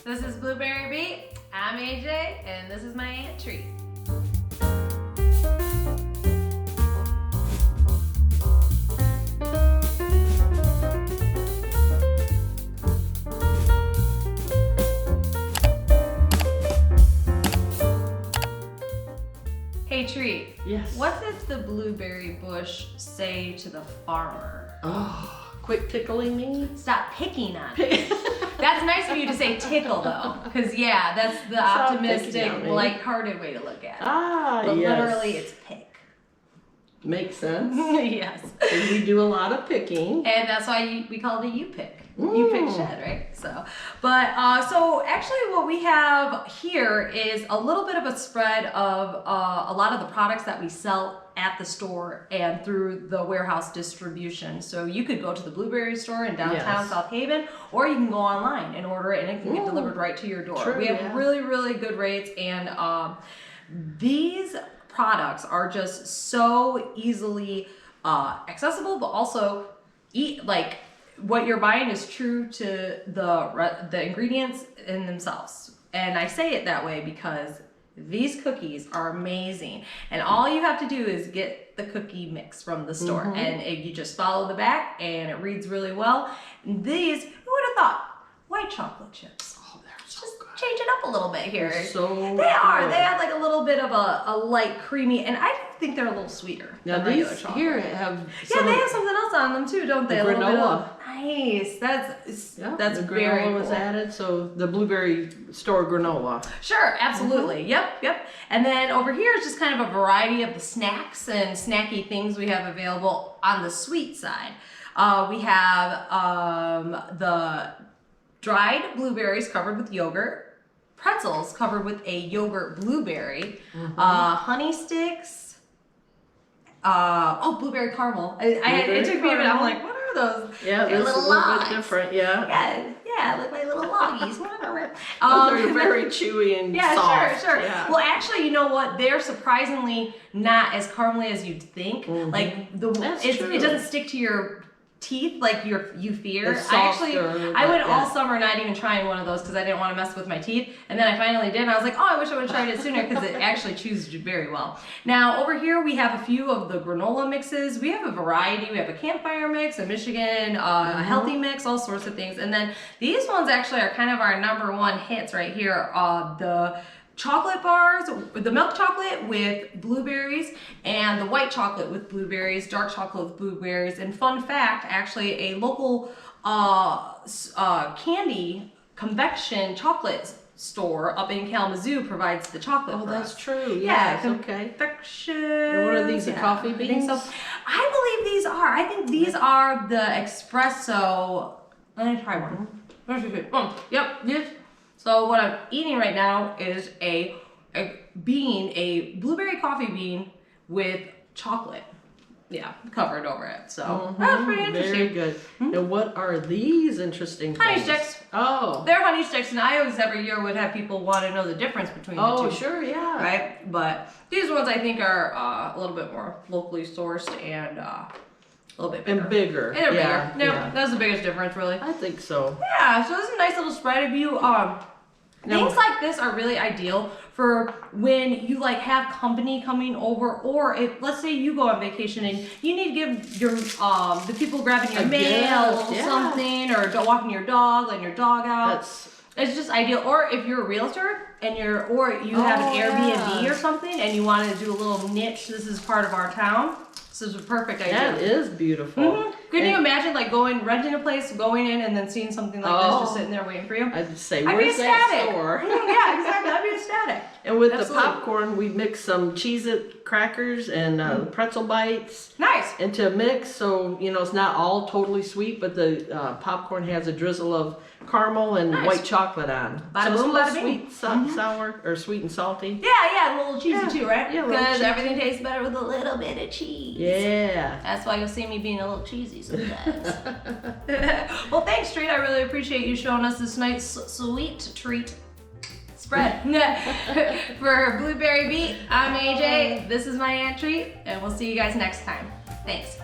This is Blueberry Beet. I'm AJ, and this is my Aunt Treat. Hey Treat. Yes. What does the blueberry bush say to the farmer? Oh, quit tickling me. Stop picking on it. That's nice of you to say tickle though, because yeah, that's the Stop optimistic, picking on me. lighthearted way to look at it. Ah, But yes. literally it's pick. Makes sense. Yes. And we do a lot of picking. And that's why we call it a U-pick. U-pick shed, right? So actually what we have here is a little bit of a spread of a lot of the products that we sell at the store and through the warehouse distribution. So you could go to the blueberry store in downtown Yes. South Haven, or you can go online and order it, and it can get delivered right to your door. True, We have yeah. really, really good rates, and these products are just so easily accessible, but also what you're buying is true to the ingredients in themselves. And I say it that way because these cookies are amazing, and all you have to do is get the cookie mix from the store, and you just follow the back, and it reads really well. And these, who would have thought, white chocolate chips? Oh, they're so Just good. change it up a little bit here. So They are. good. They have like a little bit of a light creamy, and I think they're a little sweeter Now than regular these chocolate. here have Yeah, they have something else on them too, don't they? The A little bit granola. of, nice. That's the very granola cool. was added, so the blueberry store granola. Sure, absolutely. Yep. And then over here is just kind of a variety of the snacks and snacky things we have available on the sweet side. We have the dried blueberries covered with yogurt, pretzels covered with a yogurt blueberry, honey sticks, blueberry caramel. It took me a minute. I'm like, what are those? Yeah, They're this is a little little logs. bit different, yeah. Yeah, like my little loggies. Those are very chewy and Yeah, soft. sure. Yeah. Well, actually, you know what? They're surprisingly not as caramely as you'd think. Like That's true. it doesn't stick to your teeth like you fear. It's I softer, went but all yeah. summer not even trying one of those because I didn't want to mess with my teeth, and then I finally did, and I was like, oh, I wish I would have tried it sooner because it actually chews very well. Now over here we have a few of the granola mixes. We have a variety. We have a campfire mix, a Michigan, a healthy mix, all sorts of things. And then these ones actually are kind of our #1 hits right here. The chocolate bars, the milk chocolate with blueberries, and the white chocolate with blueberries, dark chocolate with blueberries. And fun fact, actually a local candy convection chocolate store up in Kalamazoo provides the chocolate Oh, for that's us. true. Yeah, Yes, okay. Convection. And what are these, the coffee I think beans? so. I believe these are. I think these are the espresso. Let me try one. Yep, this. So what I'm eating right now is a blueberry coffee bean with chocolate. Yeah, covered over it. So that's pretty interesting. Very good. And what are these interesting Honey things? sticks. Oh. They're honey sticks, and I always every year would have people want to know the difference between the two. Oh, sure, yeah. Right? But these ones I think are a little bit more locally sourced and a little bit bigger. And bigger. And they're yeah, bigger. No, yeah. that's the biggest difference, really. I think so. Yeah, so this is a nice little spread of you. Things like this are really ideal for when you have company coming over, or if let's say you go on vacation and you need to give your the people grabbing your A mail gift, yeah. something, or walking your dog, letting your dog out. It's just ideal. Or if you're a realtor and you have an Airbnb or something and you want to do a little niche, this is part of our town. This is a perfect idea. That is beautiful. Couldn't you imagine renting a place, going in, and then seeing something like this just sitting there waiting for you? I'd just say, I'd be where's that ecstatic. store? Yeah, exactly. I'd be ecstatic. And with Absolutely. the popcorn, we mix some Cheez-It crackers and pretzel bites Nice. into a mix, so it's not all totally sweet, but the popcorn has a drizzle of caramel and Nice. white chocolate on. Bada so it's a boom, little bada bing. sweet, sour, or sweet and salty. Yeah, a little cheesy Yeah. too, right? Yeah, a little Because cheesy. everything tastes better with a little bit of cheese. Yeah. That's why you'll see me being a little cheesy sometimes. Well, thanks, Treat. I really appreciate you showing us this nice sweet treat spread. For Blueberry Beet, I'm AJ. This is my Aunt Treat, and we'll see you guys next time. Thanks.